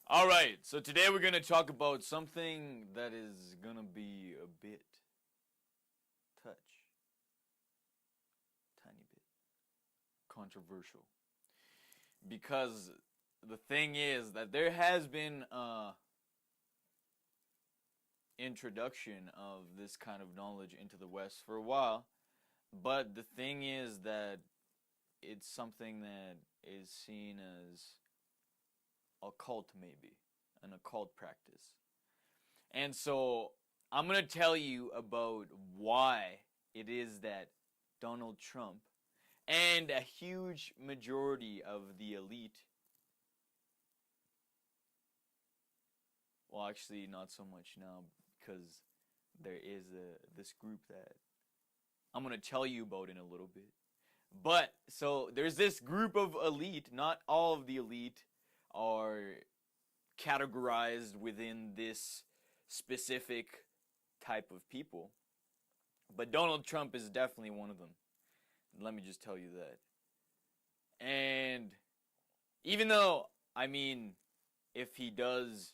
Alright, so today we're going to talk about something that is going to be a bit tiny bit controversial. Because the thing is that there has been a introduction of this kind of knowledge into the West for a while, but the thing is that it's something that is seen as occult, maybe an occult practice. And so I'm going to tell you about why it is that Donald Trump and a huge majority of the elite, well, actually not so much now, because there is this group that I'm going to tell you about in a little bit. But so there's this group of elite, not all of the elite are categorized within this specific type of people. But Donald Trump is definitely one of them. Let me just tell you that. And even though, if he does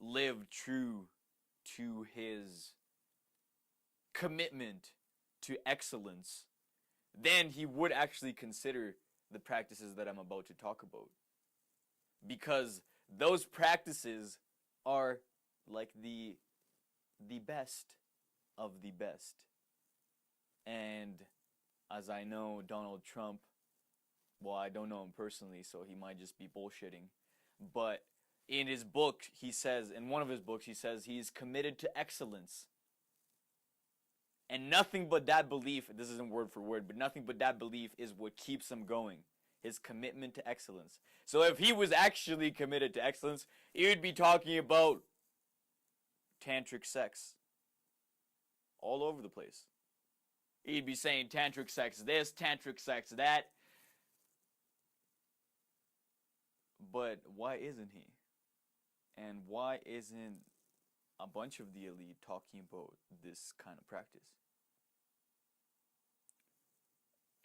live true to his commitment to excellence, then he would actually consider the practices that I'm about to talk about. Because those practices are like the best of the best. And as I know Donald Trump, well, I don't know him personally, so he might just be bullshitting. But in his book, he says, in one of his books, he says he's committed to excellence. And nothing but that belief, this isn't word for word, but nothing but that belief is what keeps him going. His commitment to excellence. So if he was actually committed to excellence, he would be talking about tantric sex all over the place. He'd be saying tantric sex this, tantric sex that. But why isn't he? And why isn't a bunch of the elite talking about this kind of practice?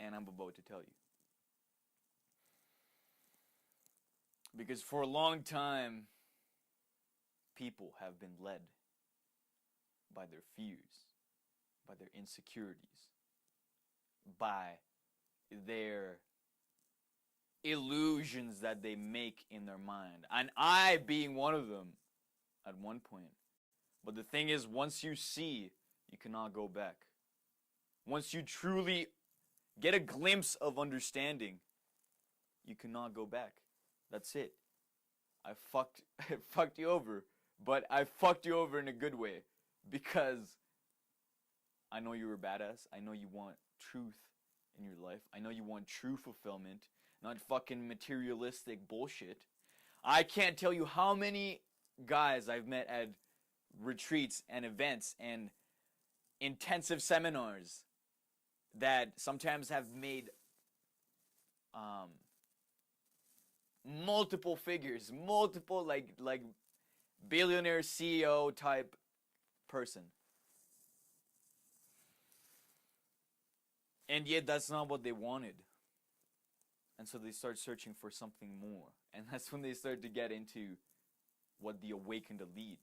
And I'm about to tell you. Because for a long time, people have been led by their fears, by their insecurities, by their illusions that they make in their mind. And I being one of them at one point. But the thing is, once you see, you cannot go back. Once you truly get a glimpse of understanding, you cannot go back. That's it. I fucked you over, but I fucked you over in a good way because I know you're a badass. I know you want truth in your life. I know you want true fulfillment, not fucking materialistic bullshit. I can't tell you how many guys I've met at retreats and events and intensive seminars that sometimes have made multiple figures, multiple like billionaire CEO type person. And yet that's not what they wanted. And so they start searching for something more. And that's when they start to get into what the awakened elite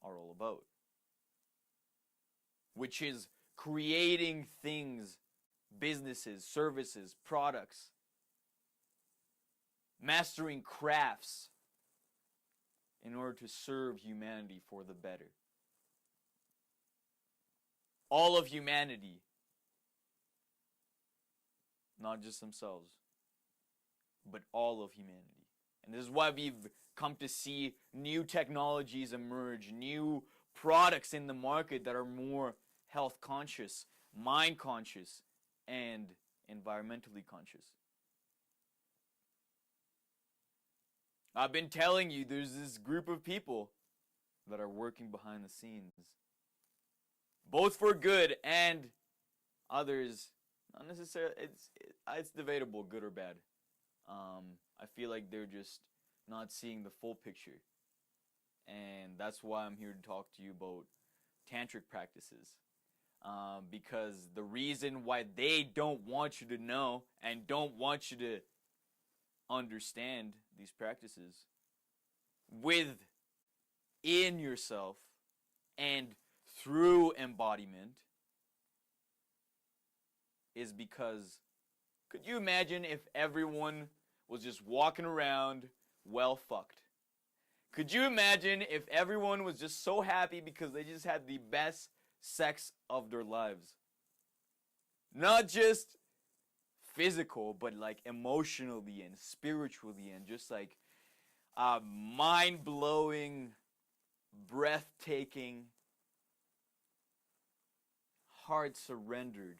are all about. Which is creating things, businesses, services, products, mastering crafts in order to serve humanity for the better. All of humanity, not just themselves, but all of humanity. And this is why we've come to see new technologies emerge, new products in the market that are more health conscious, mind conscious, and environmentally conscious. I've been telling you, there's this group of people that are working behind the scenes, both for good and others. Not necessarily. It's debatable, good or bad. I feel like they're just not seeing the full picture, and that's why I'm here to talk to you about tantric practices. Because the reason why they don't want you to know and don't want you to understand these practices within yourself and through embodiment is because, could you imagine if everyone was just walking around well fucked? Could you imagine if everyone was just so happy because they just had the best sex of their lives? Not just physical, but like emotionally and spiritually, and just like mind-blowing, breathtaking, heart surrendered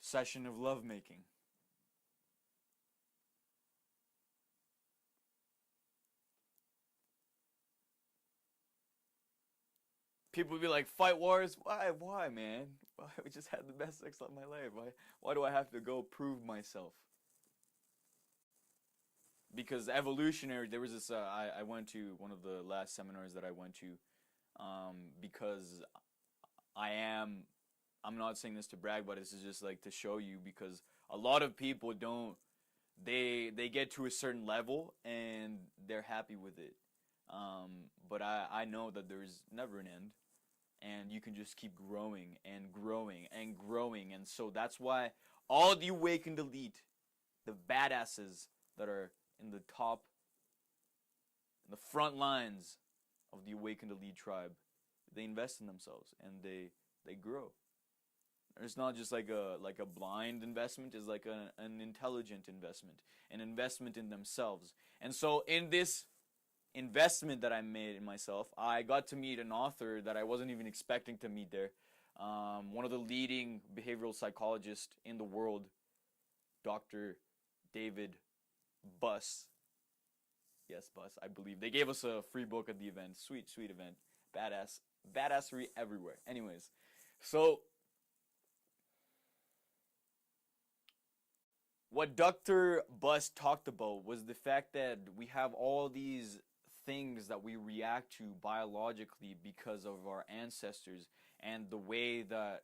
session of lovemaking. People would be like, fight wars? Why, man? Why? We just had the best sex of my life. Why do I have to go prove myself? Because evolutionary, there was this, I went to one of the last seminars that I went to, because I'm not saying this to brag, but this is just like to show you, because a lot of people don't, they get to a certain level and they're happy with it. But I know that there's never an end, and you can just keep growing and growing and growing. And so that's why all the awakened elite, the badasses that are in the top, in the front lines of the awakened elite tribe, they invest in themselves and they grow. It's not just like a blind investment. It's like an intelligent investment, an investment in themselves. And so in this investment that I made in myself, I got to meet an author that I wasn't even expecting to meet there. One of the leading behavioral psychologists in the world, Dr. David Buss. Yes, Buss, I believe. They gave us a free book at the event. Sweet, sweet event. Badassery everywhere. Anyways, so what Dr. Buss talked about was the fact that we have all these things that we react to biologically because of our ancestors and the way that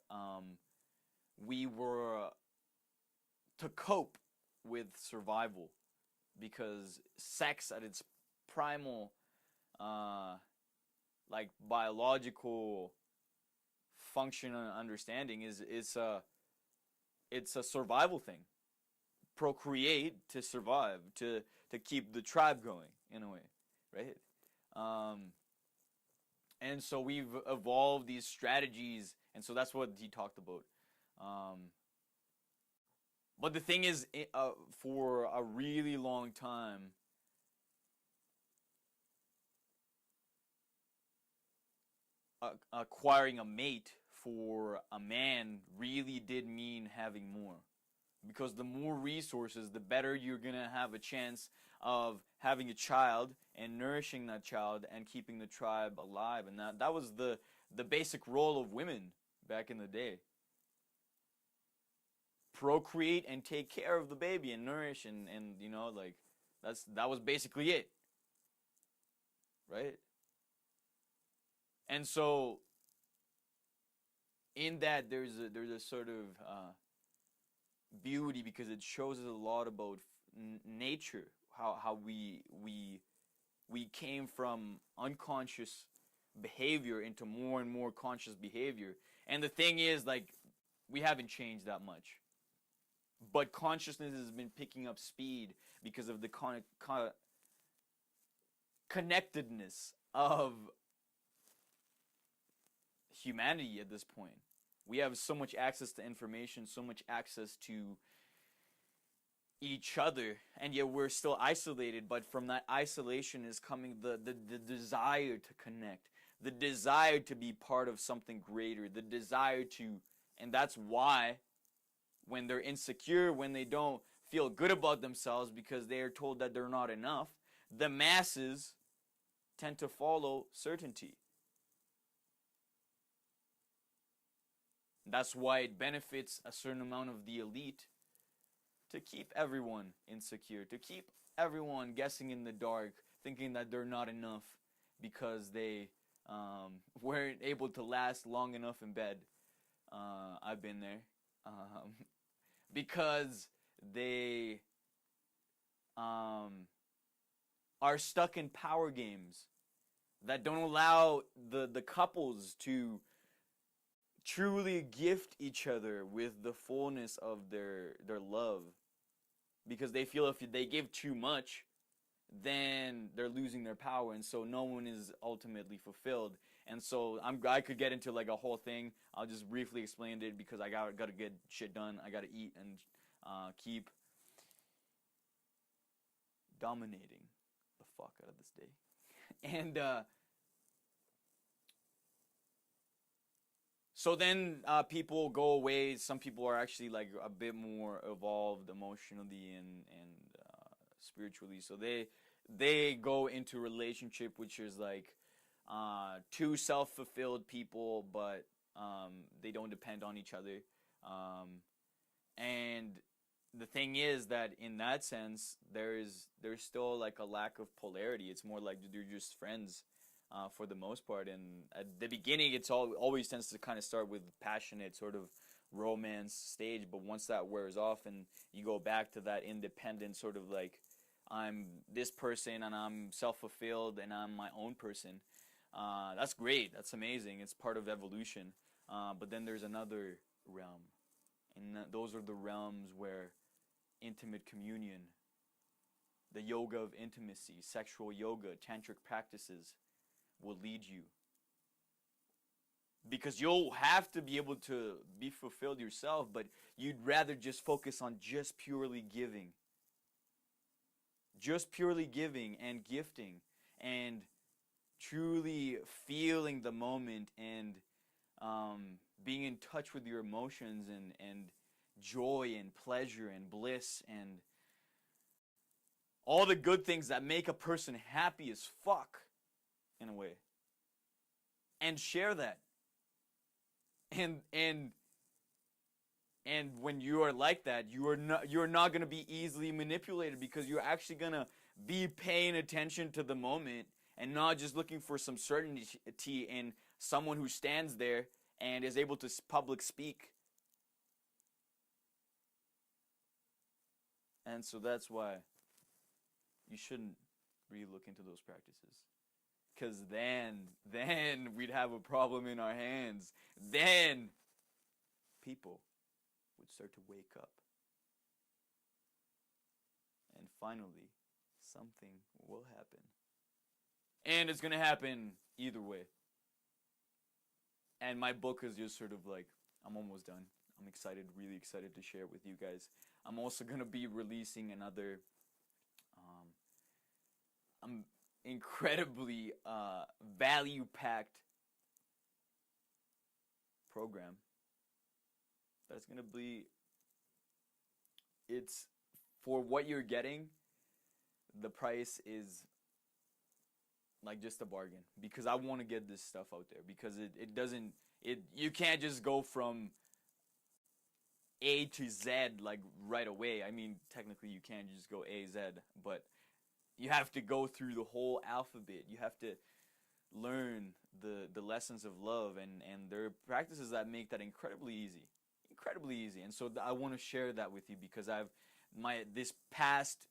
we were to cope with survival, because sex at its primal like biological function and understanding is it's a survival thing. Procreate to survive, to keep the tribe going in a way, right? And so we've evolved these strategies, and so that's what he talked about. But the thing is, for a really long time, acquiring a mate for a man really did mean having more. Because the more resources, the better you're going to have a chance of having a child and nourishing that child and keeping the tribe alive. And that was the basic role of women back in the day. Procreate and take care of the baby and nourish, and you know, like that was basically it. Right? And so in that there's a sort of beauty, because it shows us a lot about nature, how we came from unconscious behavior into more and more conscious behavior. And the thing is, like, we haven't changed that much, but consciousness has been picking up speed because of the connectedness of humanity at this point. We have so much access to information, so much access to each other, and yet we're still isolated. But from that isolation is coming the desire to connect, the desire to be part of something greater, the desire to, and that's why when they're insecure, when they don't feel good about themselves because they are told that they're not enough, the masses tend to follow certainty. That's why it benefits a certain amount of the elite to keep everyone insecure, to keep everyone guessing in the dark, thinking that they're not enough because they weren't able to last long enough in bed. I've been there. Because they are stuck in power games that don't allow the couples to truly gift each other with the fullness of their love, because they feel if they give too much, then they're losing their power, and so no one is ultimately fulfilled. And so I could get into like a whole thing. I'll just briefly explain it because I gotta get shit done. I gotta eat and keep dominating the fuck out of this day. And so then people go away. Some people are actually like a bit more evolved emotionally and spiritually. So they go into a relationship which is like two self-fulfilled people, but they don't depend on each other. And the thing is that in that sense, there's still like a lack of polarity. It's more like they're just friends for the most part. And at the beginning, it's always tends to kind of start with passionate sort of romance stage. But once that wears off and you go back to that independent sort of like, I'm this person and I'm self-fulfilled and I'm my own person. That's great. That's amazing. It's part of evolution. But then there's another realm. And those are the realms where intimate communion, the yoga of intimacy, sexual yoga, tantric practices will lead you. Because you'll have to be able to be fulfilled yourself, but you'd rather just focus on just purely giving. Just purely giving and gifting and truly feeling the moment and being in touch with your emotions and joy and pleasure and bliss and all the good things that make a person happy as fuck in a way. And share that. And when you are like that, you're not going to be easily manipulated, because you're actually going to be paying attention to the moment and not just looking for some certainty in someone who stands there and is able to public speak. And so that's why you shouldn't really look into those practices. Because then we'd have a problem in our hands. Then people would start to wake up. And finally, something will happen. And it's going to happen either way. And my book is just sort of like, I'm almost done. I'm excited, really excited to share it with you guys. I'm also going to be releasing another incredibly value-packed program that's going to be, it's for what you're getting, the price is like just a bargain, because I want to get this stuff out there, because you can't just go from A to Z like right away. I mean, technically you can't just go A, Z, but you have to go through the whole alphabet. You have to learn the lessons of love, and there are practices that make that incredibly easy. Incredibly easy. And so I want to share that with you, because this past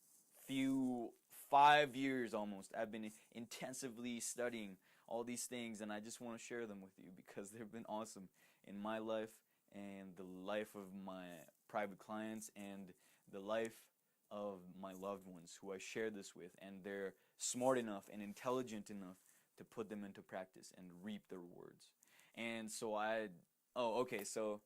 5 years almost, I've been intensively studying all these things, and I just want to share them with you because they've been awesome in my life and the life of my private clients and the life of my loved ones who I share this with, and they're smart enough and intelligent enough to put them into practice and reap the rewards. And so so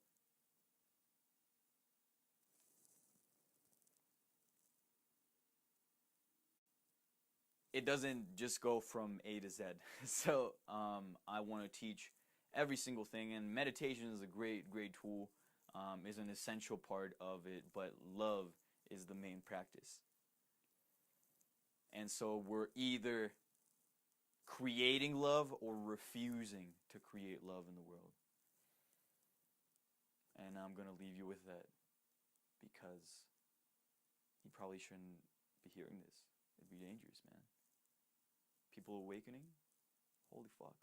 it doesn't just go from A to Z. So I want to teach every single thing, and meditation is a great tool, is an essential part of it, but love is the main practice. And so we're either creating love or refusing to create love in the world. And I'm going to leave you with that, because you probably shouldn't be hearing this. It'd be dangerous, man. People awakening? Holy fuck.